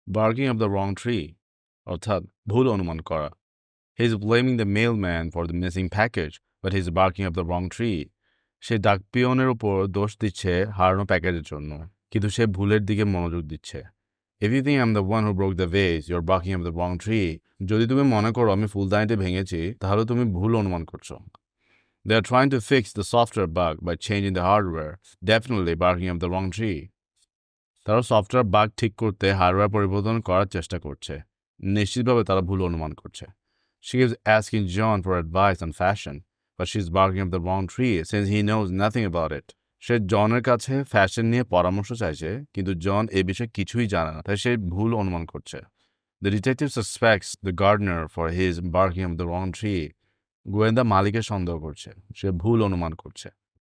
barking up the wrong tree অর্থাৎ ভুল অনুমান করা। He is blaming the mailman for the missing package, but he's barking up the wrong tree. সে ডাকপিয়নের উপর দোষ দিচ্ছে হারানো প্যাকেজের জন্য, কিন্তু সে ভুলের দিকে মনোযোগ দিচ্ছে। If you think I'm the one who broke the vase, you're barking up the wrong tree. যদি তুমি মনে করো আমি ফুলদানিটি ভেঙেছি, তাহলে তুমি ভুল অনুমান করছো। They are trying to fix the software bug by changing the hardware, definitely barking up the wrong tree. তারা সফটওয়্যার বাগ ঠিক করতে হার্ডওয়্যার পরিবর্তন করার চেষ্টা করছে, নিশ্চিতভাবে তারা ভুল অনুমান করছে। She is asking John for advice on fashion, but she's barking up the wrong tree since he knows nothing about it. সে জনের কাছে ফ্যাশন নিয়ে পরামর্শ চাইছে, কিন্তু জন এ বিষয়ে কিছুই জানে না, তাই সে ভুল অনুমান করছে। The detective suspects the gardener for his barking up the wrong tree. গোয়েন্দা মালিকের সন্দেহ করছে, সে ভুল অনুমান করছে।